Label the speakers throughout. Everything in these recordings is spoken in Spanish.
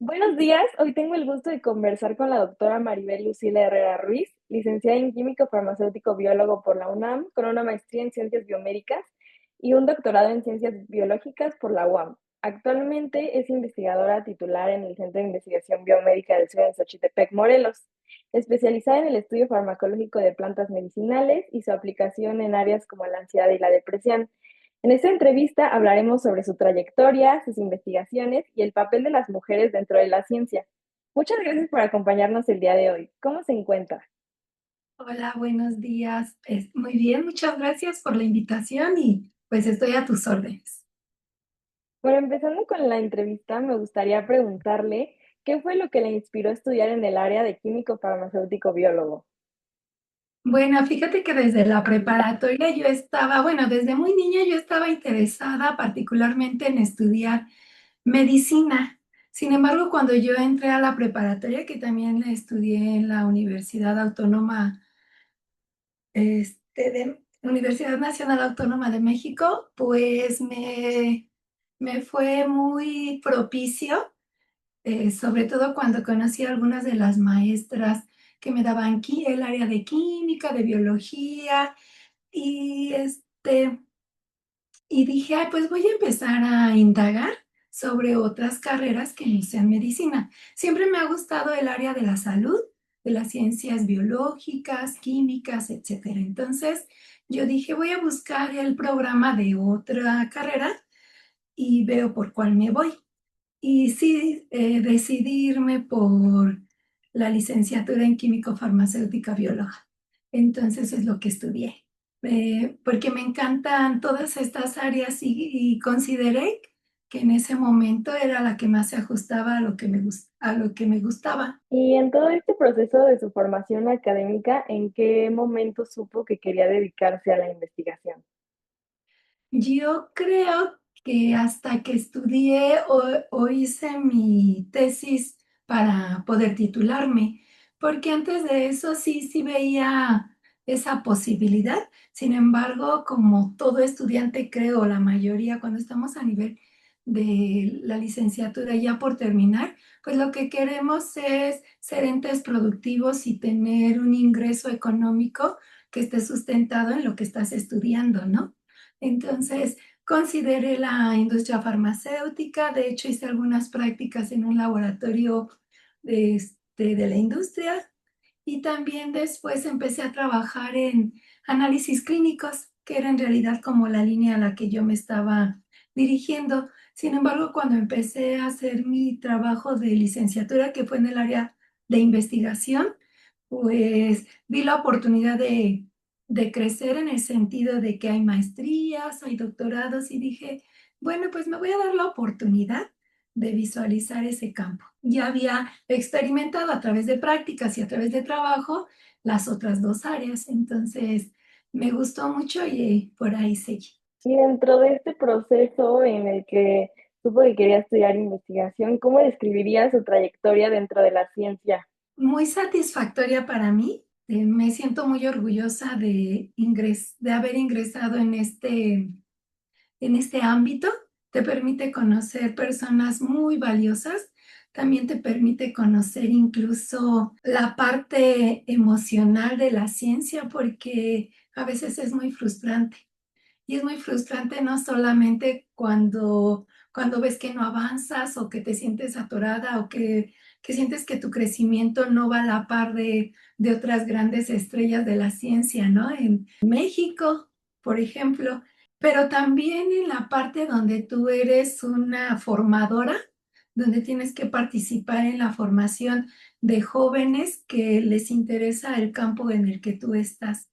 Speaker 1: Buenos días, hoy tengo el gusto de conversar con la doctora Maribel Lucila Herrera Ruiz, licenciada en Químico Farmacéutico Biólogo por la UNAM, con una maestría en Ciencias Biomédicas y un doctorado en Ciencias Biológicas por la UAM. Actualmente es investigadora titular en el Centro de Investigación Biomédica del Sur en Xochitepec, Morelos, especializada en el estudio farmacológico de plantas medicinales y su aplicación en áreas como la ansiedad y la depresión. En esta entrevista hablaremos sobre su trayectoria, sus investigaciones y el papel de las mujeres dentro de la ciencia. Muchas gracias por acompañarnos el día de hoy. ¿Cómo se encuentra?
Speaker 2: Hola, buenos días. Muy bien, muchas gracias por la invitación y pues estoy a tus órdenes.
Speaker 1: Bueno, empezando con la entrevista, me gustaría preguntarle qué fue lo que le inspiró a estudiar en el área de químico farmacéutico biólogo.
Speaker 2: Bueno, fíjate que desde la preparatoria yo estaba, bueno, desde muy niña yo estaba interesada particularmente en estudiar medicina. Sin embargo, cuando yo entré a la preparatoria, que también la estudié en la Universidad Autónoma, de Universidad Nacional Autónoma de México, pues me fue muy propicio. Sobre todo cuando conocí a algunas de las maestras que me daban el área de química, de biología, y, y dije: "Ay, pues voy a empezar a indagar sobre otras carreras que no sean medicina". Siempre me ha gustado el área de la salud, de las ciencias biológicas, químicas, etcétera. Entonces, yo dije: "Voy a buscar el programa de otra carrera y veo por cuál me voy". Y sí, decidí irme por la licenciatura en químico farmacéutica bióloga. Entonces, es lo que estudié, porque me encantan todas estas áreas y consideré que en ese momento era la que más se ajustaba a lo que a lo que me gustaba.
Speaker 1: Y en todo este proceso de su formación académica, ¿en qué momento supo que quería dedicarse a la investigación?
Speaker 2: Yo creo que hasta que estudié o hice mi tesis para poder titularme, porque antes de eso sí veía esa posibilidad. Sin embargo, como todo estudiante, creo, la mayoría, cuando estamos a nivel de la licenciatura ya por terminar, pues lo que queremos es ser entes productivos y tener un ingreso económico que esté sustentado en lo que estás estudiando, ¿no? Entonces, consideré la industria farmacéutica, de hecho, hice algunas prácticas en un laboratorio de la industria y también después empecé a trabajar en análisis clínicos, que era en realidad como la línea a la que yo me estaba dirigiendo. Sin embargo, cuando empecé a hacer mi trabajo de licenciatura, que fue en el área de investigación, pues vi la oportunidad de crecer en el sentido de que hay maestrías, hay doctorados y dije, bueno, pues me voy a dar la oportunidad de visualizar ese campo. Ya había experimentado a través de prácticas y a través de trabajo las otras dos áreas, entonces me gustó mucho y por ahí seguí.
Speaker 1: Y dentro de este proceso en el que supo que quería estudiar investigación, ¿cómo describiría su trayectoria dentro de la ciencia?
Speaker 2: Muy satisfactoria para mí. Me siento muy orgullosa de haber ingresado en este ámbito. Te permite conocer personas muy valiosas, también te permite conocer incluso la parte emocional de la ciencia, porque a veces es muy frustrante. Y es muy frustrante no solamente cuando ves que no avanzas o que te sientes atorada o que sientes que tu crecimiento no va a la par de otras grandes estrellas de la ciencia, ¿no? En México, por ejemplo, pero también en la parte donde tú eres una formadora, donde tienes que participar en la formación de jóvenes que les interesa el campo en el que tú estás.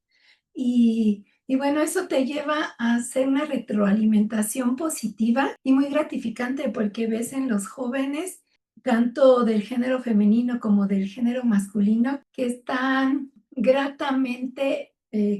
Speaker 2: Y bueno, eso te lleva a hacer una retroalimentación positiva y muy gratificante porque ves en los jóvenes, tanto del género femenino como del género masculino, que están gratamente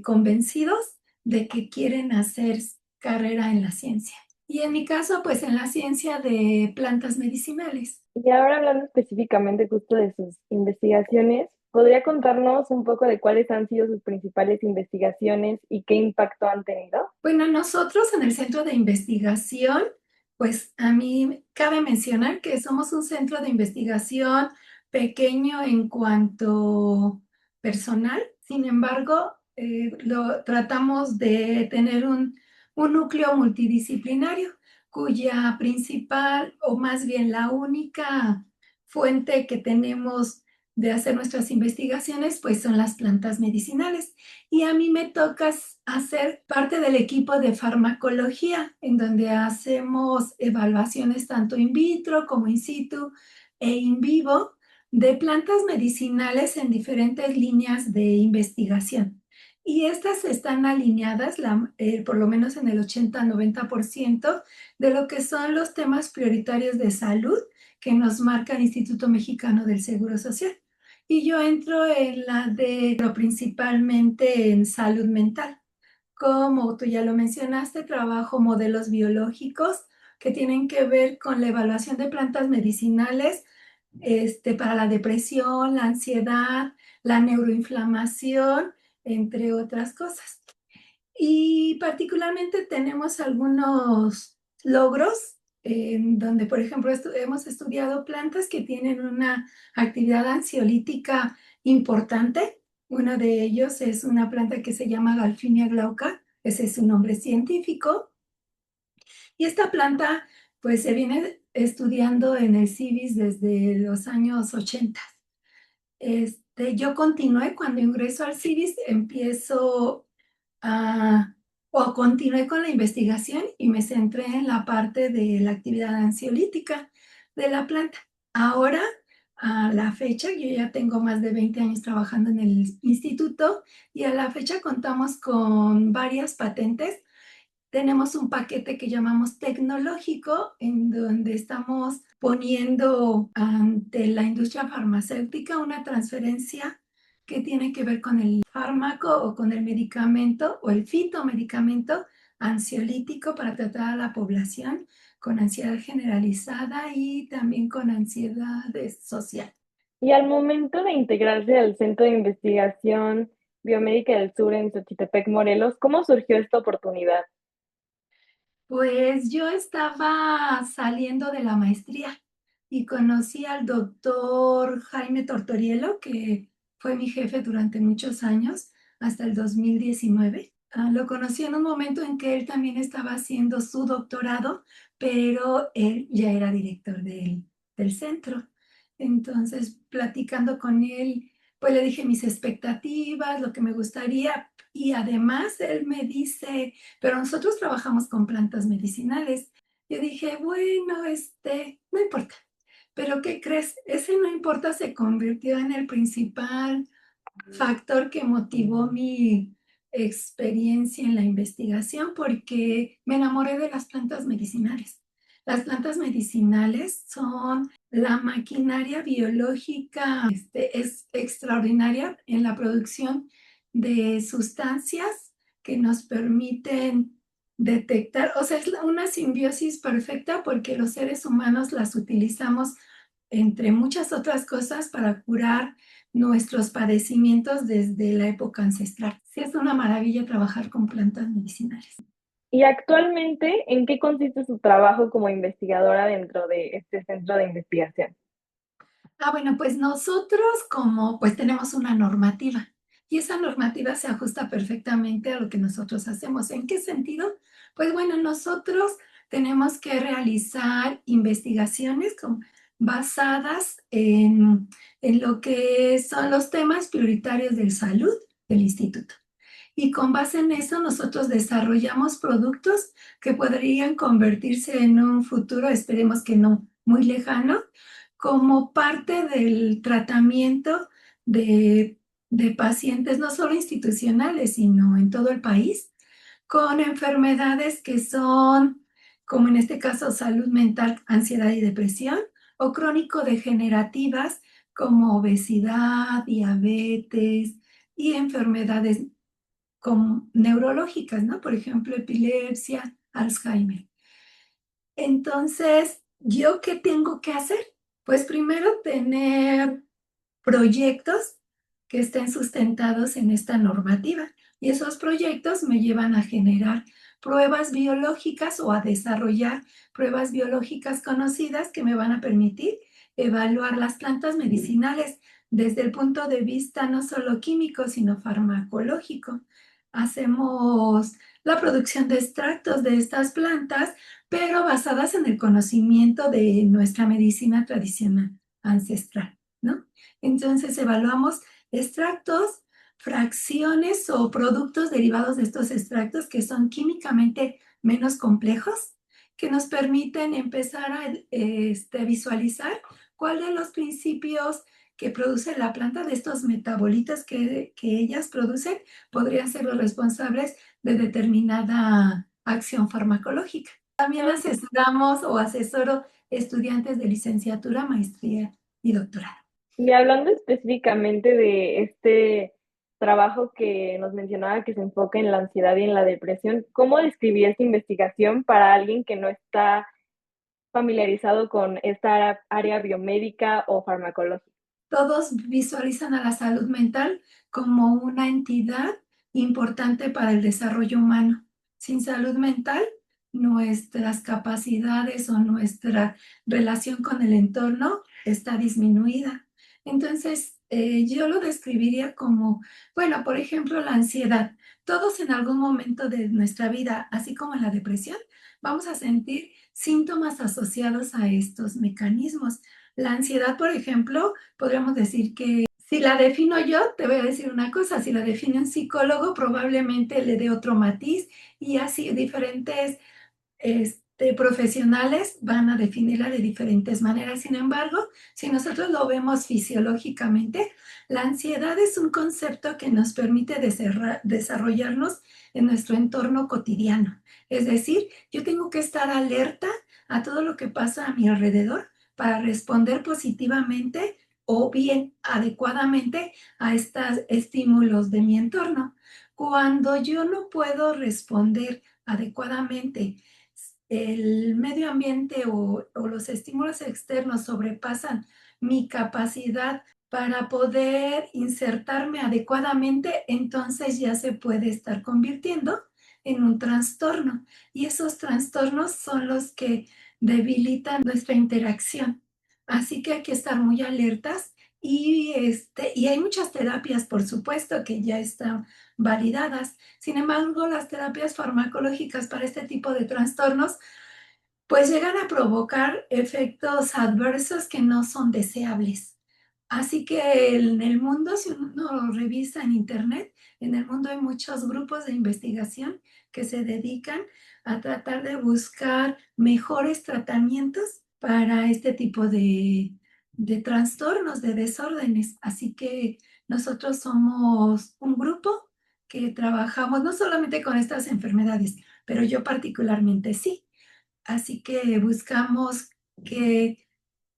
Speaker 2: convencidos de que quieren hacer carrera en la ciencia. Y en mi caso, pues en la ciencia de plantas medicinales.
Speaker 1: Y ahora hablando específicamente justo de sus investigaciones, ¿podría contarnos un poco de cuáles han sido sus principales investigaciones y qué impacto han tenido?
Speaker 2: Bueno, nosotros en el centro de investigación Pues a mí cabe mencionar que somos un centro de investigación pequeño en cuanto personal. Sin embargo, tratamos de tener un núcleo multidisciplinario cuya principal, o más bien la única fuente que tenemos de hacer nuestras investigaciones, pues son las plantas medicinales. Y a mí me toca hacer parte del equipo de farmacología, en donde hacemos evaluaciones tanto in vitro como in situ e in vivo de plantas medicinales en diferentes líneas de investigación. Y estas están alineadas, por lo menos en el 80-90% de lo que son los temas prioritarios de salud que nos marca el Instituto Mexicano del Seguro Social. Y yo entro en la de, pero principalmente en salud mental. Como tú ya lo mencionaste, trabajo modelos biológicos que tienen que ver con la evaluación de plantas medicinales para la depresión, la ansiedad, la neuroinflamación, entre otras cosas. Y particularmente tenemos algunos logros en donde, por ejemplo, hemos estudiado plantas que tienen una actividad ansiolítica importante. Uno de ellos es una planta que se llama Galfinia glauca, ese es su nombre científico. Y esta planta, pues, se viene estudiando en el CIVIS desde los años 80. Yo continué cuando ingreso al CIVIS, empiezo a, o continué con la investigación y me centré en la parte de la actividad ansiolítica de la planta. Ahora, a la fecha, yo ya tengo más de 20 años trabajando en el instituto y a la fecha contamos con varias patentes. Tenemos un paquete que llamamos tecnológico, en donde estamos poniendo ante la industria farmacéutica una transferencia que tiene que ver con el fármaco o con el medicamento o el fitomedicamento ansiolítico para tratar a la población con ansiedad generalizada y también con ansiedad social.
Speaker 1: Y al momento de integrarse al Centro de Investigación Biomédica del Sur en Xochitepec, Morelos, ¿cómo surgió esta oportunidad?
Speaker 2: Pues yo estaba saliendo de la maestría y conocí al doctor Jaime Tortorielo, que fue mi jefe durante muchos años, hasta el 2019. Lo conocí en un momento en que él también estaba haciendo su doctorado, pero él ya era director del centro. Entonces, platicando con él, pues le dije mis expectativas, lo que me gustaría, y además él me dice, pero nosotros trabajamos con plantas medicinales. Yo dije, bueno, no importa. Pero ¿qué crees? Ese no importa se convirtió en el principal factor que motivó mi experiencia en la investigación porque me enamoré de las plantas medicinales. Las plantas medicinales son la maquinaria biológica, es extraordinaria en la producción de sustancias que nos permiten detectar, o sea, es una simbiosis perfecta porque los seres humanos las utilizamos entre muchas otras cosas para curar nuestros padecimientos desde la época ancestral. Sí, es una maravilla trabajar con plantas medicinales.
Speaker 1: Y actualmente, ¿en qué consiste su trabajo como investigadora dentro de este centro de investigación?
Speaker 2: Bueno, pues nosotros pues tenemos una normativa y esa normativa se ajusta perfectamente a lo que nosotros hacemos. ¿En qué sentido? Pues bueno, nosotros tenemos que realizar investigaciones basadas en lo que son los temas prioritarios de salud del instituto. Y con base en eso nosotros desarrollamos productos que podrían convertirse en un futuro, esperemos que no muy lejano, como parte del tratamiento de, de pacientes, no solo institucionales, sino en todo el país, con enfermedades que son, como en este caso, salud mental, ansiedad y depresión, o crónico-degenerativas como obesidad, diabetes y enfermedades como neurológicas, ¿no? Por ejemplo, epilepsia, Alzheimer. Entonces, ¿yo qué tengo que hacer? Pues primero tener proyectos que estén sustentados en esta normativa y esos proyectos me llevan a generar pruebas biológicas o a desarrollar pruebas biológicas conocidas que me van a permitir evaluar las plantas medicinales desde el punto de vista no solo químico, sino farmacológico. Hacemos la producción de extractos de estas plantas, pero basadas en el conocimiento de nuestra medicina tradicional ancestral, ¿no? Entonces evaluamos extractos, fracciones o productos derivados de estos extractos que son químicamente menos complejos, que nos permiten empezar a visualizar cuál de los principios que produce la planta, de estos metabolitos que ellas producen, podrían ser los responsables de determinada acción farmacológica. También asesoramos o asesoro estudiantes de licenciatura, maestría y doctorado.
Speaker 1: Y hablando específicamente de este trabajo que nos mencionaba que se enfoca en la ansiedad y en la depresión, ¿cómo describiría esta investigación para alguien que no está familiarizado con esta área biomédica o farmacológica?
Speaker 2: Todos visualizan a la salud mental como una entidad importante para el desarrollo humano. Sin salud mental, nuestras capacidades o nuestra relación con el entorno está disminuida. Entonces, yo lo describiría como, bueno, por ejemplo, la ansiedad. Todos en algún momento de nuestra vida, así como la depresión, vamos a sentir síntomas asociados a estos mecanismos. La ansiedad, por ejemplo, podríamos decir que si la defino yo, te voy a decir una cosa, si la define un psicólogo, probablemente le dé otro matiz y así diferentes profesionales van a definirla de diferentes maneras. Sin embargo, si nosotros lo vemos fisiológicamente, la ansiedad es un concepto que nos permite desarrollarnos en nuestro entorno cotidiano. Es decir, yo tengo que estar alerta a todo lo que pasa a mi alrededor para responder positivamente o bien adecuadamente a estos estímulos de mi entorno. Cuando yo no puedo responder adecuadamente, el medio ambiente o los estímulos externos sobrepasan mi capacidad para poder insertarme adecuadamente, entonces ya se puede estar convirtiendo en un trastorno. Y esos trastornos son los que debilitan nuestra interacción. Así que hay que estar muy alertas y hay muchas terapias, por supuesto, que ya están validadas. Sin embargo, las terapias farmacológicas para este tipo de trastornos pues llegan a provocar efectos adversos que no son deseables. Así que en el mundo, si uno revisa en Internet, en el mundo hay muchos grupos de investigación que se dedican a tratar de buscar mejores tratamientos para este tipo de trastornos, de desórdenes. Así que nosotros somos un grupo que trabajamos no solamente con estas enfermedades, pero yo particularmente sí. Así que buscamos que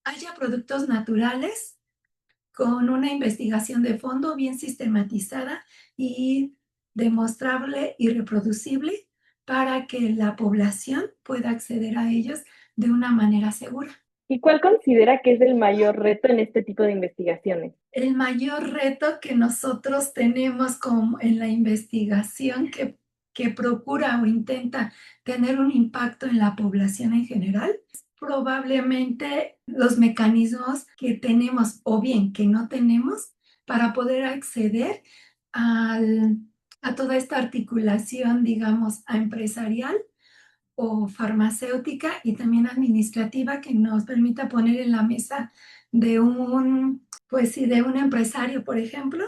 Speaker 2: haya productos naturales con una investigación de fondo bien sistematizada y demostrable y reproducible para que la población pueda acceder a ellos de una manera segura.
Speaker 1: ¿Y cuál considera que es el mayor reto en este tipo de investigaciones?
Speaker 2: El mayor reto que nosotros tenemos en la investigación que procura o intenta tener un impacto en la población en general, probablemente los mecanismos que tenemos o bien que no tenemos para poder acceder al, a toda esta articulación, digamos, empresarial o farmacéutica y también administrativa que nos permita poner en la mesa de pues sí, de un empresario, por ejemplo,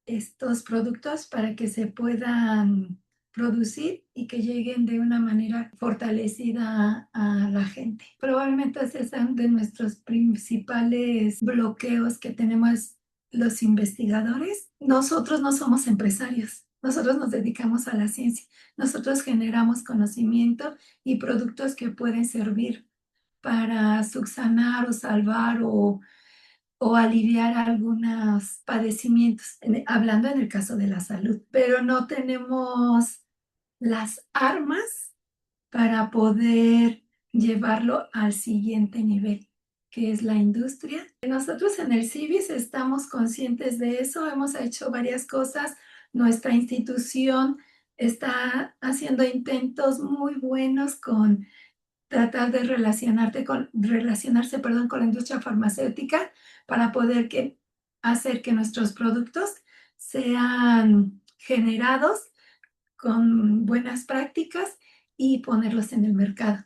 Speaker 2: estos productos para que se puedan producir y que lleguen de una manera fortalecida a la gente. Probablemente ese es uno de nuestros principales bloqueos que tenemos los investigadores. Nosotros no somos empresarios, nosotros nos dedicamos a la ciencia, nosotros generamos conocimiento y productos que pueden servir para subsanar o salvar o aliviar algunos padecimientos, hablando en el caso de la salud, pero no tenemos las armas para poder llevarlo al siguiente nivel, que es la industria. Nosotros en el CIVIS estamos conscientes de eso, hemos hecho varias cosas. Nuestra institución está haciendo intentos muy buenos con tratar de relacionarse, perdón, con la industria farmacéutica para poder hacer que nuestros productos sean generados con buenas prácticas y ponerlos en el mercado.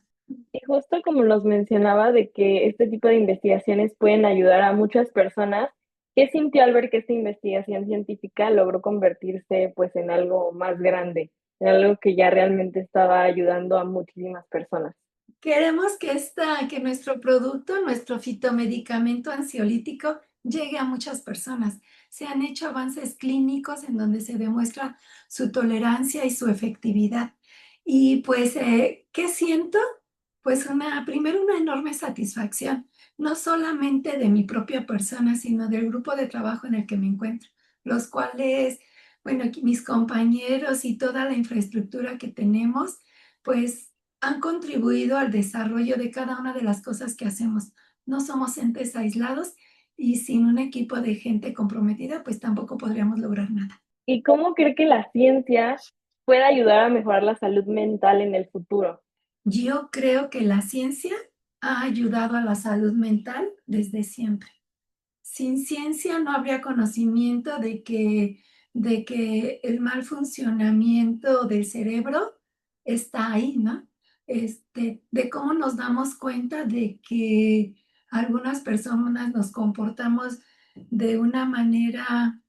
Speaker 1: Y justo como los mencionaba de que este tipo de investigaciones pueden ayudar a muchas personas, ¿qué sintió al ver que esta investigación científica logró convertirse pues en algo más grande, en algo que ya realmente estaba ayudando a muchísimas personas?
Speaker 2: Queremos que nuestro producto, nuestro fitomedicamento ansiolítico, llegue a muchas personas. Se han hecho avances clínicos en donde se demuestra su tolerancia y su efectividad. Y pues, ¿qué siento? Pues primero una enorme satisfacción, no solamente de mi propia persona, sino del grupo de trabajo en el que me encuentro, los cuales, bueno, aquí mis compañeros y toda la infraestructura que tenemos, pues han contribuido al desarrollo de cada una de las cosas que hacemos. No somos entes aislados y sin un equipo de gente comprometida, pues tampoco podríamos lograr nada.
Speaker 1: ¿Y cómo cree que la ciencia puede ayudar a mejorar la salud mental en el futuro?
Speaker 2: Yo creo que la ciencia ha ayudado a la salud mental desde siempre. Sin ciencia no habría conocimiento de que el mal funcionamiento del cerebro está ahí, ¿no? De cómo nos damos cuenta de que algunas personas nos comportamos de una manera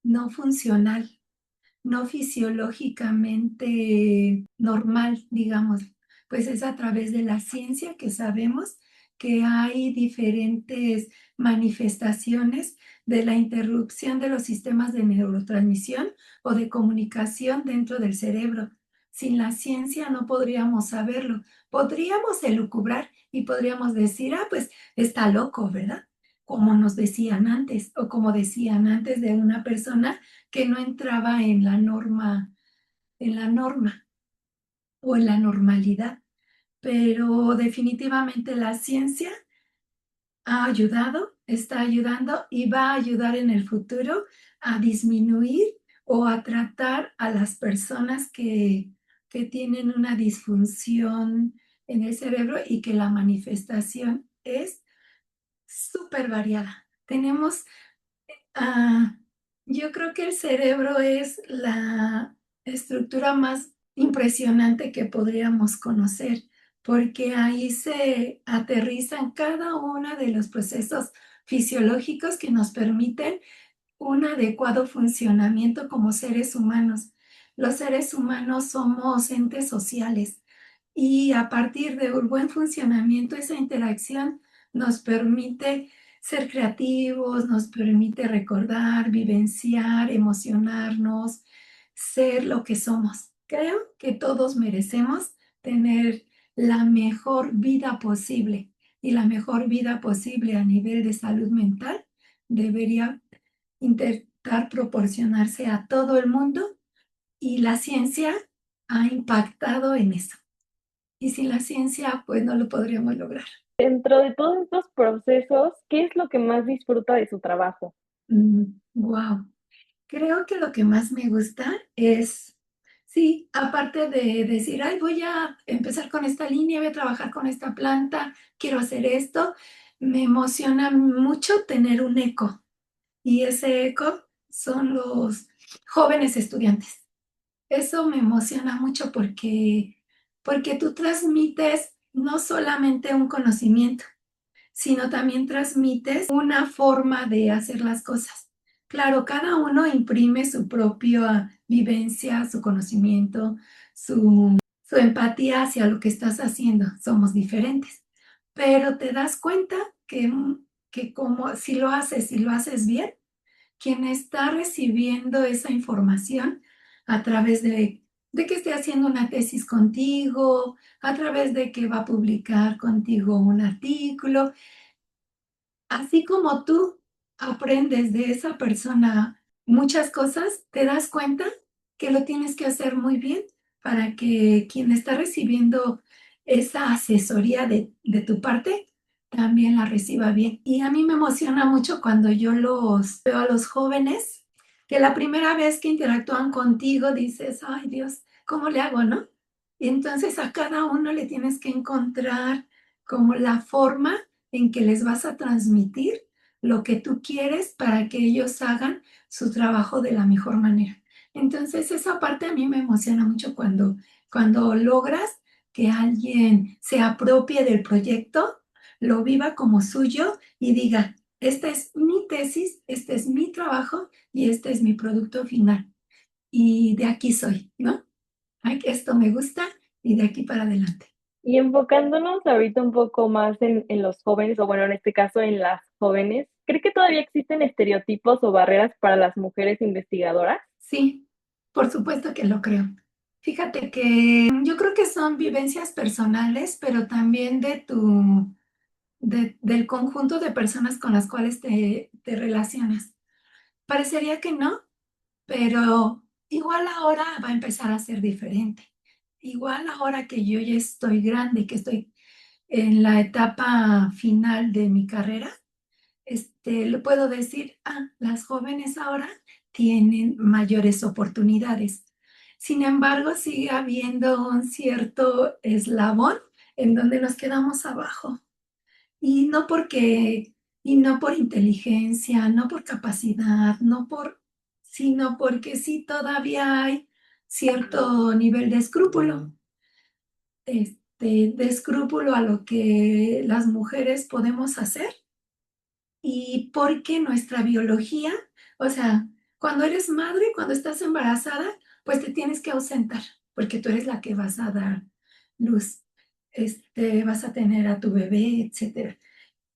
Speaker 2: no funcional, no fisiológicamente normal, digamos, pues es a través de la ciencia que sabemos que hay diferentes manifestaciones de la interrupción de los sistemas de neurotransmisión o de comunicación dentro del cerebro. Sin la ciencia no podríamos saberlo. Podríamos elucubrar y podríamos decir, pues está loco, ¿verdad? Como nos decían antes, o como decían antes de una persona que no entraba en la norma o en la normalidad. Pero definitivamente la ciencia ha ayudado, está ayudando y va a ayudar en el futuro a disminuir o a tratar a las personas que tienen una disfunción en el cerebro y que la manifestación es súper variada. Ah, yo creo que el cerebro es la estructura más impresionante que podríamos conocer, porque ahí se aterrizan cada uno de los procesos fisiológicos que nos permiten un adecuado funcionamiento como seres humanos. Los seres humanos somos entes sociales y a partir de un buen funcionamiento, esa interacción nos permite ser creativos, nos permite recordar, vivenciar, emocionarnos, ser lo que somos. Creo que todos merecemos tener la mejor vida posible y la mejor vida posible a nivel de salud mental debería intentar proporcionarse a todo el mundo y la ciencia ha impactado en eso. Y sin la ciencia, pues no lo podríamos lograr.
Speaker 1: Dentro de todos estos procesos, ¿qué es lo que más disfruta de su trabajo?
Speaker 2: Wow. Creo que lo que más me gusta es, sí, aparte de decir, ay, voy a empezar con esta línea, voy a trabajar con esta planta, quiero hacer esto, me emociona mucho tener un eco. Y ese eco son los jóvenes estudiantes. Eso me emociona mucho porque tú transmites no solamente un conocimiento, sino también transmites una forma de hacer las cosas. Claro, cada uno imprime su propia vivencia, su conocimiento, su empatía hacia lo que estás haciendo. Somos diferentes, pero te das cuenta que como si lo haces bien, quien está recibiendo esa información a través de que esté haciendo una tesis contigo, a través de que va a publicar contigo un artículo, así como tú aprendes de esa persona muchas cosas, te das cuenta que lo tienes que hacer muy bien para que quien está recibiendo esa asesoría de tu parte también la reciba bien. Y a mí me emociona mucho cuando yo los veo a los jóvenes, que la primera vez que interactúan contigo dices, ay Dios, ¿cómo le hago, no? Y entonces a cada uno le tienes que encontrar como la forma en que les vas a transmitir lo que tú quieres para que ellos hagan su trabajo de la mejor manera. Entonces, esa parte a mí me emociona mucho cuando logras que alguien se apropie del proyecto, lo viva como suyo y diga, esta es mi tesis, este es mi trabajo y este es mi producto final. Y de aquí soy, ¿no? Ay, que esto me gusta y de aquí para adelante.
Speaker 1: Y enfocándonos ahorita un poco más en los jóvenes, o bueno, en este caso en las jóvenes, ¿cree que todavía existen estereotipos o barreras para las mujeres investigadoras?
Speaker 2: Sí, por supuesto que lo creo. Fíjate que yo creo que son vivencias personales, pero también del conjunto de personas con las cuales te relacionas. Parecería que no, pero igual ahora va a empezar a ser diferente. Igual ahora que yo ya estoy grande, que estoy en la etapa final de mi carrera, le puedo decir, las jóvenes ahora tienen mayores oportunidades. Sin embargo, sigue habiendo un cierto eslabón en donde nos quedamos abajo. Y no porque, y no por inteligencia, no por capacidad, sino porque sí todavía hay cierto nivel de escrúpulo, de escrúpulo a lo que las mujeres podemos hacer y porque nuestra biología, o sea, cuando eres madre, cuando estás embarazada, pues te tienes que ausentar, porque tú eres la que vas a dar luz, vas a tener a tu bebé, etcétera.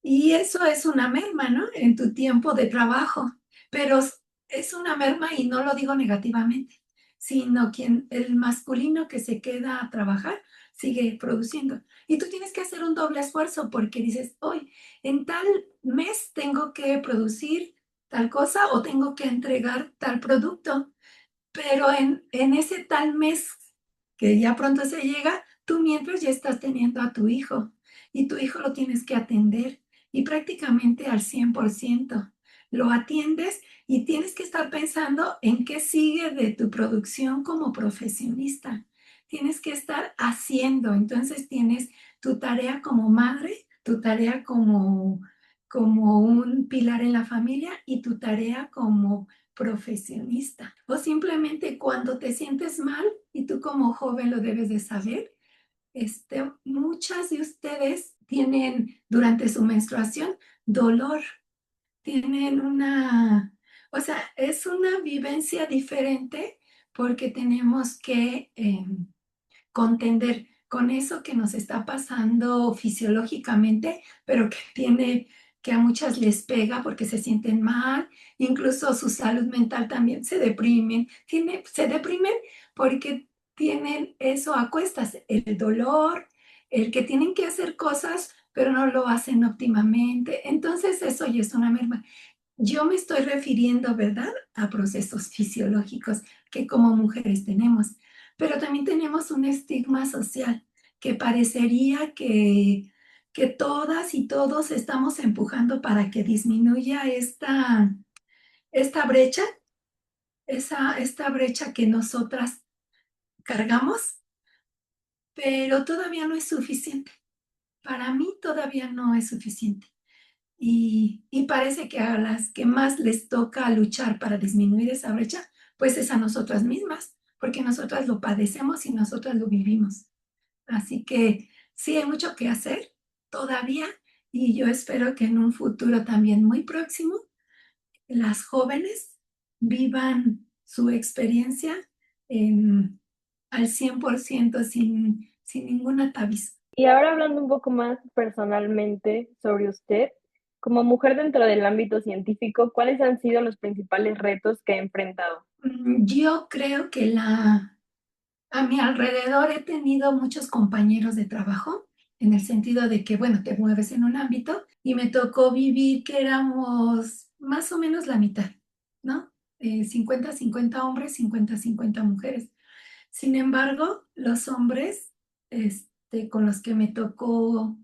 Speaker 2: Y eso es una merma, ¿no? En tu tiempo de trabajo, pero es una merma y no lo digo negativamente, sino el masculino que se queda a trabajar sigue produciendo. Y tú tienes que hacer un doble esfuerzo porque dices, hoy en tal mes tengo que producir tal cosa o tengo que entregar tal producto, pero en ese tal mes que ya pronto se llega, tú mientras ya estás teniendo a tu hijo y tu hijo lo tienes que atender y prácticamente al 100%. Lo atiendes y tienes que estar pensando en qué sigue de tu producción como profesionista. Tienes que estar haciendo, entonces tienes tu tarea como madre, tu tarea como un pilar en la familia y tu tarea como profesionista. O simplemente cuando te sientes mal, y tú como joven lo debes de saber, muchas de ustedes tienen durante su menstruación dolor, tienen o sea, es una vivencia diferente porque tenemos que contender con eso que nos está pasando fisiológicamente, pero que a muchas les pega porque se sienten mal, incluso su salud mental también se deprimen porque tienen eso a cuestas, el dolor, el que tienen que hacer cosas, pero no lo hacen óptimamente. Entonces eso ya es una merma. Yo me estoy refiriendo, ¿verdad?, a procesos fisiológicos que como mujeres tenemos, pero también tenemos un estigma social que parecería que todas y todos estamos empujando para que disminuya esta brecha, esta brecha que nosotras cargamos, pero todavía no es suficiente. Para mí todavía no es suficiente. Y parece que a las que más les toca luchar para disminuir esa brecha, pues es a nosotras mismas, porque nosotras lo padecemos y nosotras lo vivimos. Así que sí hay mucho que hacer todavía y yo espero que en un futuro también muy próximo las jóvenes vivan su experiencia en- al 100% sin ningún atavismo.
Speaker 1: Y ahora hablando un poco más personalmente sobre usted, como mujer dentro del ámbito científico, ¿cuáles han sido los principales retos que ha enfrentado?
Speaker 2: Yo creo que a mi alrededor he tenido muchos compañeros de trabajo, en el sentido de que, bueno, te mueves en un ámbito y me tocó vivir que éramos más o menos la mitad, ¿no? 50-50 hombres, 50-50 mujeres. Sin embargo, los hombres, con los que me tocó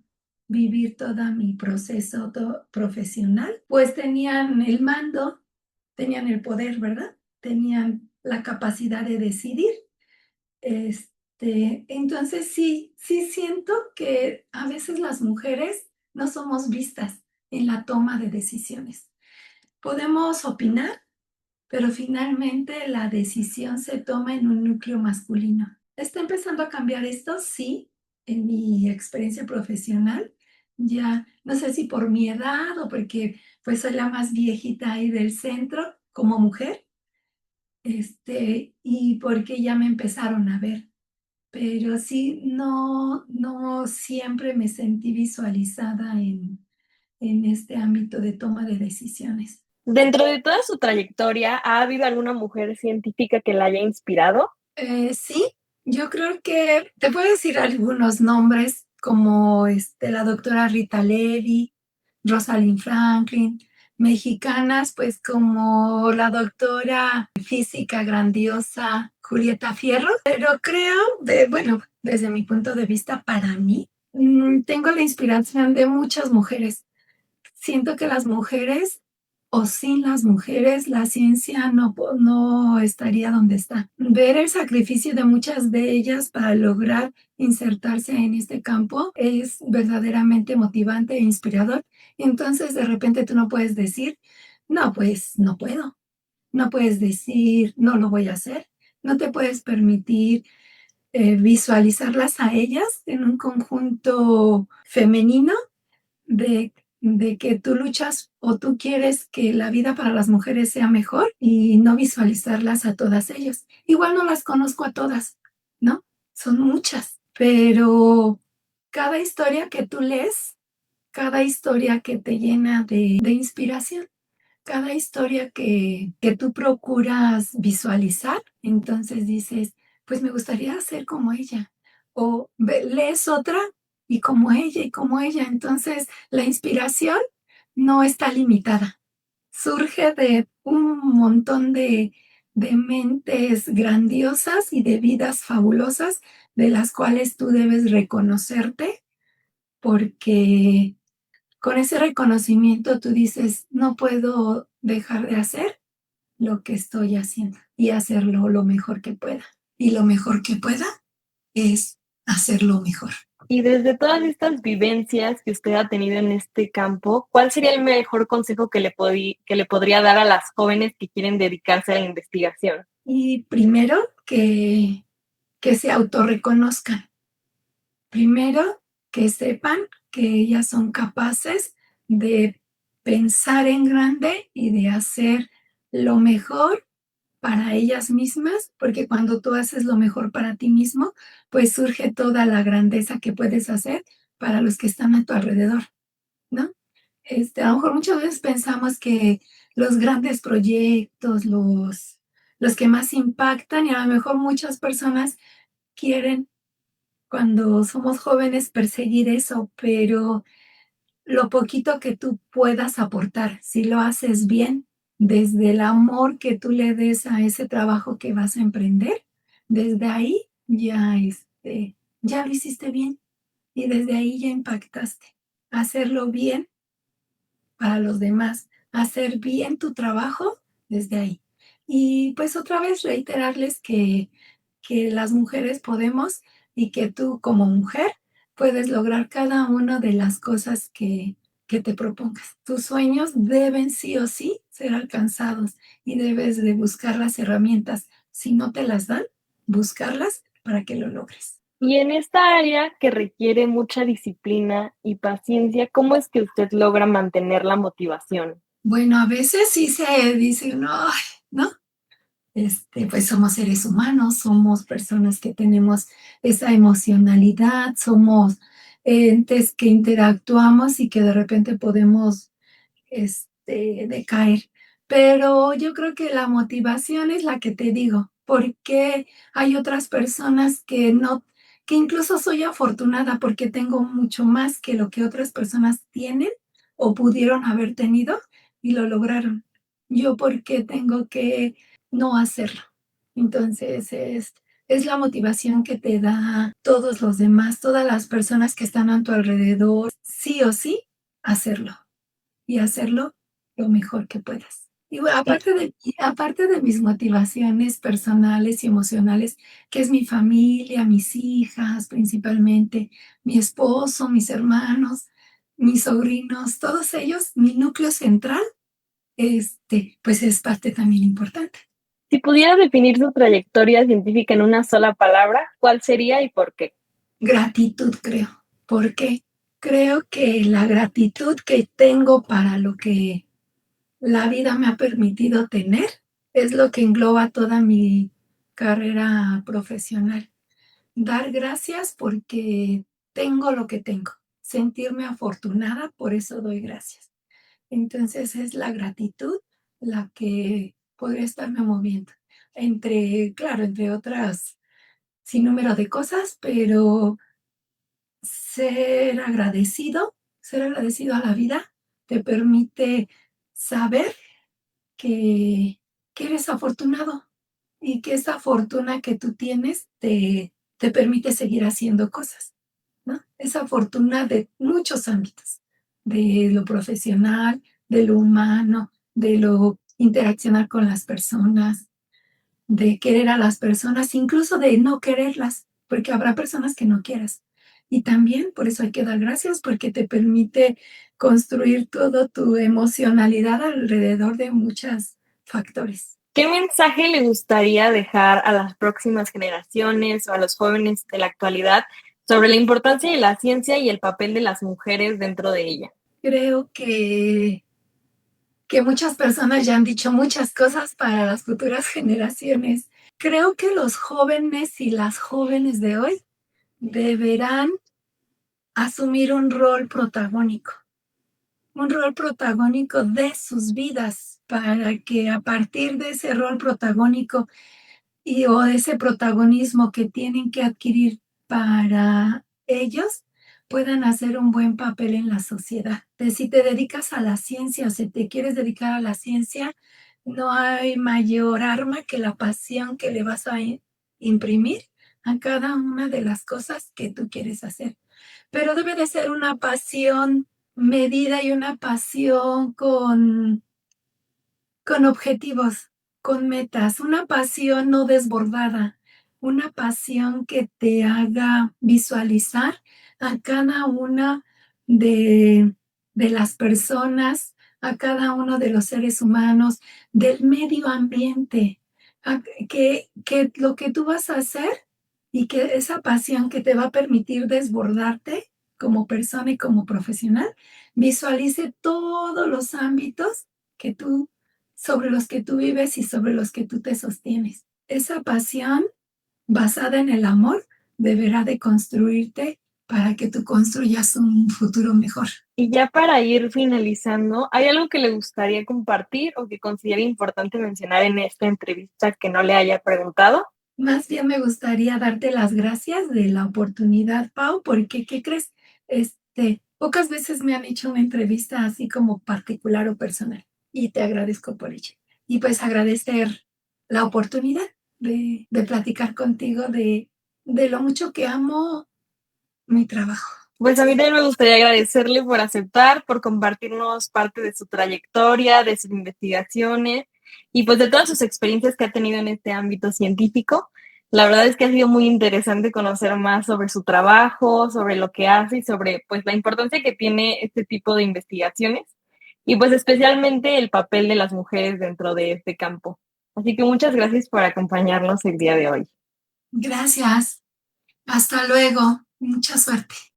Speaker 2: vivir todo mi proceso profesional, pues tenían el mando, tenían el poder, ¿verdad? Tenían la capacidad de decidir Entonces sí siento que a veces las mujeres no somos vistas en la toma de decisiones. Podemos opinar, pero finalmente la decisión se toma en un núcleo masculino. ¿Está empezando a cambiar esto? Sí, en mi experiencia profesional. Ya no sé si por mi edad o porque pues soy la más viejita ahí del centro como mujer, y porque ya me empezaron a ver. Pero sí, no siempre me sentí visualizada en este ámbito de toma de decisiones.
Speaker 1: Dentro de toda su trayectoria, ¿ha habido alguna mujer científica que la haya inspirado?
Speaker 2: Sí, yo creo que te puedo decir algunos nombres como la doctora Rita Levi, Rosalind Franklin, mexicanas, pues como la doctora física grandiosa Julieta Fierro, pero creo, bueno, desde mi punto de vista, para mí, tengo la inspiración de muchas mujeres. Siento que las mujeres o sin las mujeres la ciencia no estaría donde está. Ver el sacrificio de muchas de ellas para lograr insertarse en este campo es verdaderamente motivante e inspirador. Entonces, de repente tú no puedes decir, no, pues no puedo. No puedes decir, no lo voy a hacer. No te puedes permitir visualizarlas a ellas en un conjunto femenino de, de que tú luchas o tú quieres que la vida para las mujeres sea mejor y no visualizarlas a todas ellas. Igual no las conozco a todas, ¿no? Son muchas, pero cada historia que tú lees, cada historia que te llena de inspiración, cada historia que tú procuras visualizar, entonces dices, pues me gustaría ser como ella. O lees otra y como ella y como ella. Entonces la inspiración no está limitada. Surge de un montón de mentes grandiosas y de vidas fabulosas de las cuales tú debes reconocerte porque con ese reconocimiento tú dices, no puedo dejar de hacer lo que estoy haciendo y hacerlo lo mejor que pueda. Y lo mejor que pueda es hacerlo mejor.
Speaker 1: Y desde todas estas vivencias que usted ha tenido en este campo, ¿cuál sería el mejor consejo que le podría dar a las jóvenes que quieren dedicarse a la investigación?
Speaker 2: Y primero que se autorreconozcan. Primero que sepan que ellas son capaces de pensar en grande y de hacer lo mejor para ellas mismas, porque cuando tú haces lo mejor para ti mismo, pues surge toda la grandeza que puedes hacer para los que están a tu alrededor, ¿no? A lo mejor muchas veces pensamos que los grandes proyectos, los que más impactan, y a lo mejor muchas personas quieren, cuando somos jóvenes, perseguir eso, pero lo poquito que tú puedas aportar, si lo haces bien, desde el amor que tú le des a ese trabajo que vas a emprender, desde ahí ya lo hiciste bien y desde ahí ya impactaste. Hacerlo bien para los demás, hacer bien tu trabajo desde ahí. Y pues otra vez reiterarles que las mujeres podemos y que tú como mujer puedes lograr cada una de las cosas que te propongas. Tus sueños deben sí o sí ser alcanzados y debes de buscar las herramientas. Si no te las dan, buscarlas para que lo logres.
Speaker 1: Y en esta área que requiere mucha disciplina y paciencia, ¿cómo es que usted logra mantener la motivación?
Speaker 2: Bueno, a veces sí se dice uno, "Ay", ¿no? Pues somos seres humanos, somos personas que tenemos esa emocionalidad, somos entes que interactuamos y que de repente podemos decaer. Pero yo creo que la motivación es la que te digo, porque hay otras personas que no, que incluso soy afortunada porque tengo mucho más que lo que otras personas tienen o pudieron haber tenido y lo lograron. Yo porque tengo que no hacerlo. Entonces es la motivación que te da todos los demás, todas las personas que están a tu alrededor, sí o sí, hacerlo y hacerlo lo mejor que puedas. Y bueno, aparte de mis motivaciones personales y emocionales, que es mi familia, mis hijas principalmente, mi esposo, mis hermanos, mis sobrinos, todos ellos, mi núcleo central, pues es parte también importante.
Speaker 1: Si pudieras definir su trayectoria científica en una sola palabra, ¿cuál sería y por qué?
Speaker 2: Gratitud, creo. Porque creo que la gratitud que tengo para lo que la vida me ha permitido tener es lo que engloba toda mi carrera profesional. Dar gracias porque tengo lo que tengo. Sentirme afortunada, por eso doy gracias. Entonces es la gratitud la que podría estarme moviendo. Claro, entre otras sin número de cosas, pero ser agradecido a la vida te permite saber que, que eres afortunado y que esa fortuna que tú tienes te permite seguir haciendo cosas, ¿no? Esa fortuna de muchos ámbitos, de lo profesional, de lo humano, de lo interaccionar con las personas, de querer a las personas, incluso de no quererlas, porque habrá personas que no quieras. Y también por eso hay que dar gracias, porque te permite construir toda tu emocionalidad alrededor de muchos factores.
Speaker 1: ¿Qué mensaje le gustaría dejar a las próximas generaciones o a los jóvenes de la actualidad sobre la importancia de la ciencia y el papel de las mujeres dentro de ella?
Speaker 2: Creo que muchas personas ya han dicho muchas cosas para las futuras generaciones. Creo que los jóvenes y las jóvenes de hoy deberán asumir un rol protagónico de sus vidas para que a partir de ese rol protagónico o de ese protagonismo que tienen que adquirir para ellos, puedan hacer un buen papel en la sociedad. Si te dedicas a la ciencia o si te quieres dedicar a la ciencia, no hay mayor arma que la pasión que le vas a imprimir a cada una de las cosas que tú quieres hacer. Pero debe de ser una pasión medida y una pasión con objetivos, con metas, una pasión no desbordada, una pasión que te haga visualizar a cada una de, de las personas, a cada uno de los seres humanos, del medio ambiente, que lo que tú vas a hacer y que esa pasión que te va a permitir desbordarte como persona y como profesional, visualice todos los ámbitos que tú sobre los que tú vives y sobre los que tú te sostienes. Esa pasión basada en el amor deberá de construirte para que tú construyas un futuro mejor.
Speaker 1: Y ya para ir finalizando, ¿hay algo que le gustaría compartir o que considere importante mencionar en esta entrevista que no le haya preguntado?
Speaker 2: Más bien me gustaría darte las gracias de la oportunidad, Pau, porque, ¿qué crees? Pocas veces me han hecho una entrevista así como particular o personal y te agradezco por ello. Y pues agradecer la oportunidad de platicar contigo de lo mucho que amo mi trabajo.
Speaker 1: Pues a mí también me gustaría agradecerle por aceptar, por compartirnos parte de su trayectoria, de sus investigaciones y pues de todas sus experiencias que ha tenido en este ámbito científico. La verdad es que ha sido muy interesante conocer más sobre su trabajo, sobre lo que hace y sobre pues la importancia que tiene este tipo de investigaciones y pues especialmente el papel de las mujeres dentro de este campo. Así que muchas gracias por acompañarnos el día de hoy.
Speaker 2: Gracias. Hasta luego. Mucha suerte.